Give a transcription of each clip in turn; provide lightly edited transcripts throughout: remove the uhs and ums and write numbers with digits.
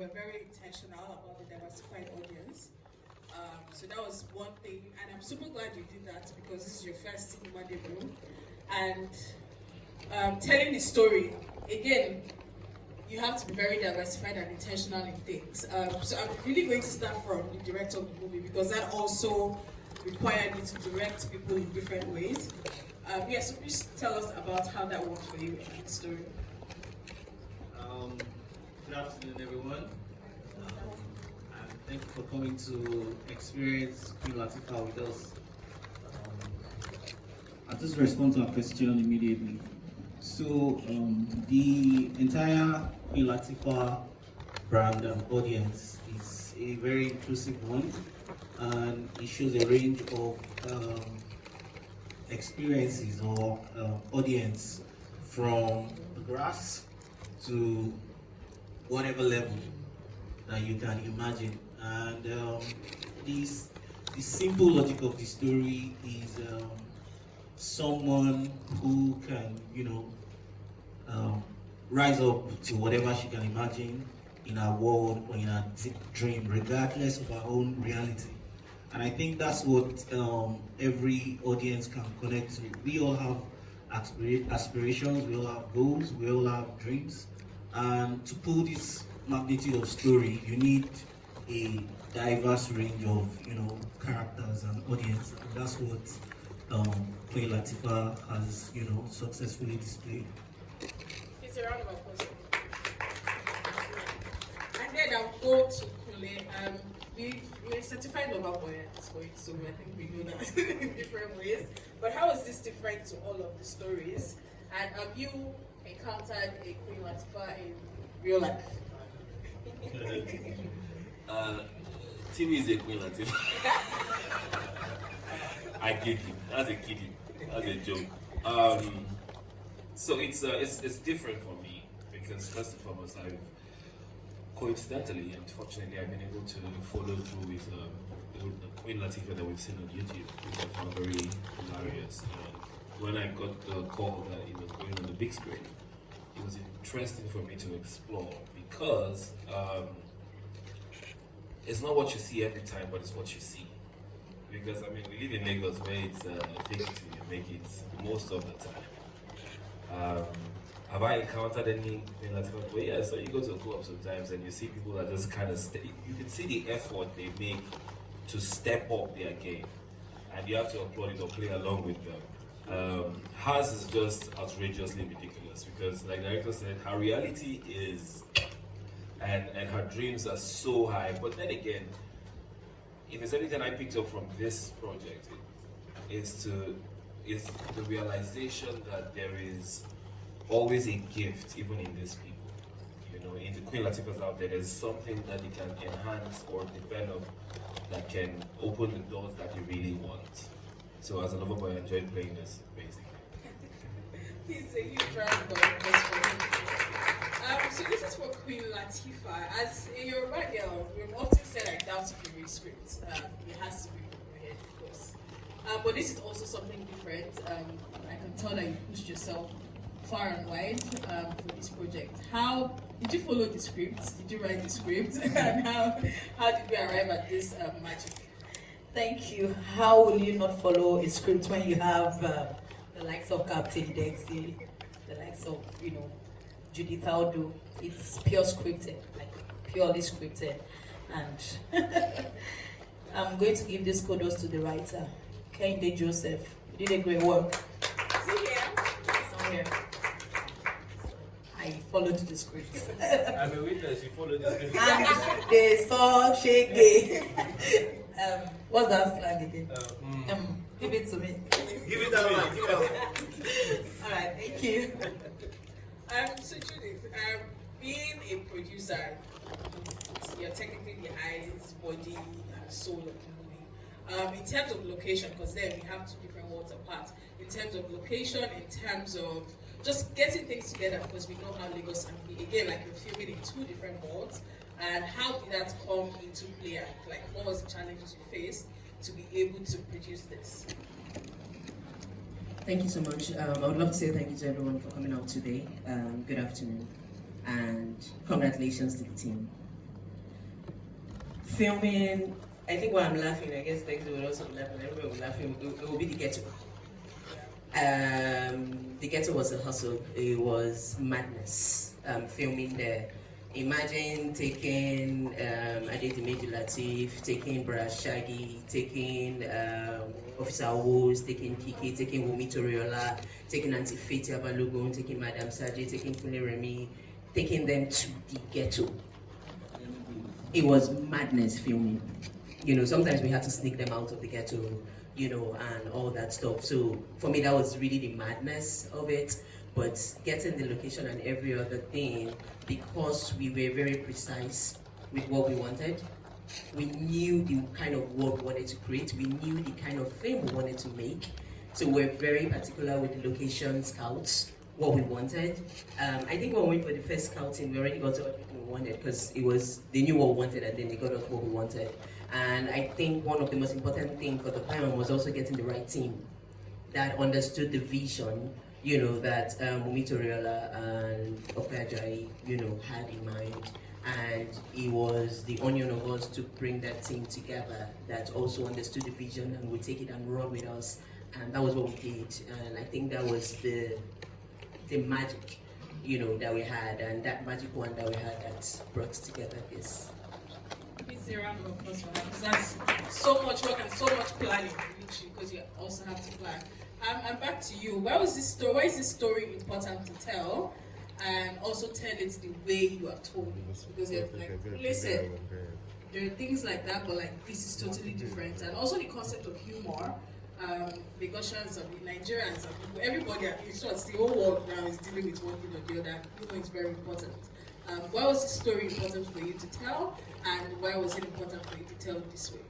were very intentional about the diversified audience. So that was one thing, and I'm super glad you did that because this is your first Human debut. And telling the story, again, you have to be very diversified and intentional in things. So I'm really going to start from the director of the movie because that also required you to direct people in different ways. So please tell us about how that worked for you in the story. Good afternoon, everyone. And thank you for coming to experience Queen Lateefah with us. I'll just respond to our question immediately. So, the entire Queen Lateefah brand and audience is a very inclusive one, and it shows a range of experiences or audience from the grass to whatever level that you can imagine. And the simple logic of the story is someone who can, rise up to whatever she can imagine in her world or in her dream, regardless of her own reality. And I think that's what every audience can connect to. We all have aspirations, we all have goals, we all have dreams. And to pull this magnitude of story, you need a diverse range of, characters and audience. And that's what Queen Lateefah has, successfully displayed. It's a round of applause. And then I'll go to Kunle. We're certified lover boy at this point, so I think we know that in different ways. But how is this different to all of the stories? And have you encountered a Queen Lateefah in real life? TV is a Queen Lateefah. I kid you. That's a kiddie. That's a joke. So it's different for me because first and foremost, coincidentally and fortunately, I've been able to follow through with the Queen Lateefah that we've seen on YouTube, which I found very hilarious. And when I got the call that it was going on the big screen, it was interesting for me to explore because it's not what you see every time, but it's what you see. Because we live in Lagos where it's fixed to make it most of the time. Have I encountered anything like that? Well, yeah, so you go to a club sometimes and you see people that just kind of you can see the effort they make to step up their game, and you have to applaud it or play along with them. Hers is just outrageously ridiculous because, like the director said, her reality is, and her dreams are so high. But then again, if there's anything I picked up from this project, is the realization that there is always a gift even in these people. In the Queen Lateefahs out there's something that they can enhance or develop that can open the doors that you really want. So as a lover boy, I enjoyed playing this, basically. He's a huge round of applause for him. So this is for Queen Lateefah. As a Yoruba girl, we've often said I doubt if you read scripts. It has to be from your head, of course. But this is also something different. I can tell that you pushed yourself far and wide for this project. How did you follow the script? Did you write the script? And how did we arrive at this magic? Thank you. How will you not follow a script when you have the likes of Captain Dexy, the likes of Judith Aldo? It's pure scripted, like purely scripted. And I'm going to give this kudos to the writer, Kehinde Joseph. You did a great work. Is he here? Somewhere. I followed the script. I'm a witness, you followed the script. And they saw Shege. What's that slang again? Give it to me. Give it to me. Alright, thank you. So Judith, being a producer, you're technically the eyes, body, and soul of the movie. In terms of location, because then we have two different worlds apart. In terms of location, in terms of just getting things together, because we know how Lagos can be. Again, like you're filming in two different worlds. And how did that come into play? Like, what was the challenges you faced to be able to produce this? Thank you so much. I would love to say thank you to everyone for coming out today. Good afternoon, and congratulations to the team. filming, I think while I'm laughing, I guess Dex will also be laughing, everybody will be laughing, it will be the ghetto. The ghetto was a hustle, it was madness, filming there. Imagine taking Adedimeji Lateef, taking Brad Shaggy, taking Officer Woods, taking Kiki, taking Wumi Toriola, taking Auntie Fatia Balogun, taking Madam Saji, taking Kunle Remi, taking them to the ghetto. It was madness filming. You know, sometimes we had to sneak them out of the ghetto, you know, and all that stuff. So for me, that was really the madness of it. But getting the location and every other thing, because we were very precise with what we wanted, we knew the kind of work we wanted to create, we knew the kind of film we wanted to make. So we're very particular with the location scouts, what we wanted. I think when we went for the first scouting, we already got to everything we wanted because they knew what we wanted and then they got us what we wanted. And I think one of the most important things for the time was also getting the right team that understood the vision, you know, that Wumi Toriola and Okajai, you know, had in mind. And it was the onion of us to bring that team together that also understood the vision and would take it and run with us. And that was what we did. And I think that was the magic, you know, that we had, and that magic one that we had that brought together this. It's a round of applause for that, because that's so much work and so much planning, because you also have to plan. And back to you. Why is this story important to tell, and also tell it the way you are told it? Because like Kunle said, there are things like that, but like this is totally different. And also the concept of humor. The Gaussians of the Nigerians, everybody, in short, the whole world now is dealing with one thing or the other. Humor is very important. Why was this story important for you to tell, and why was it important for you to tell it this way?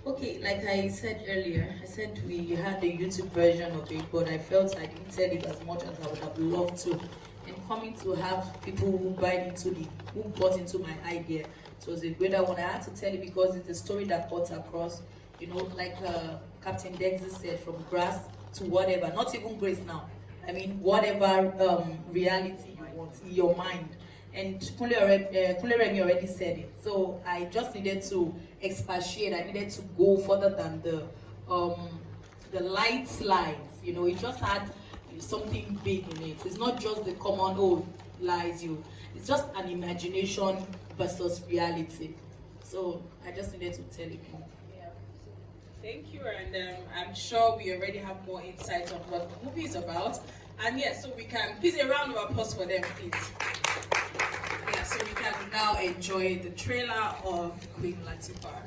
Okay, like I said earlier, I said we had the YouTube version of it, but I felt I didn't tell it as much as I would have loved to. And coming to have people who bought into my idea, it was a greater one. I had to tell it because it's a story that cuts across, you know, like Captain Dexter said, from grass to whatever, not even grace now. I mean, whatever reality you want in your mind. And Kunle Remi already said it. So I just needed to expatiate. I needed to go further than the light slides. You know, it just had something big in it. It's not just the common lies you. It's just an imagination versus reality. So I just needed to tell it more. Yeah. Thank you, and I'm sure we already have more insight on what the movie is about. And yeah, so we can please a round of applause for them, please. Yeah, so we can now enjoy the trailer of Queen Lateefah.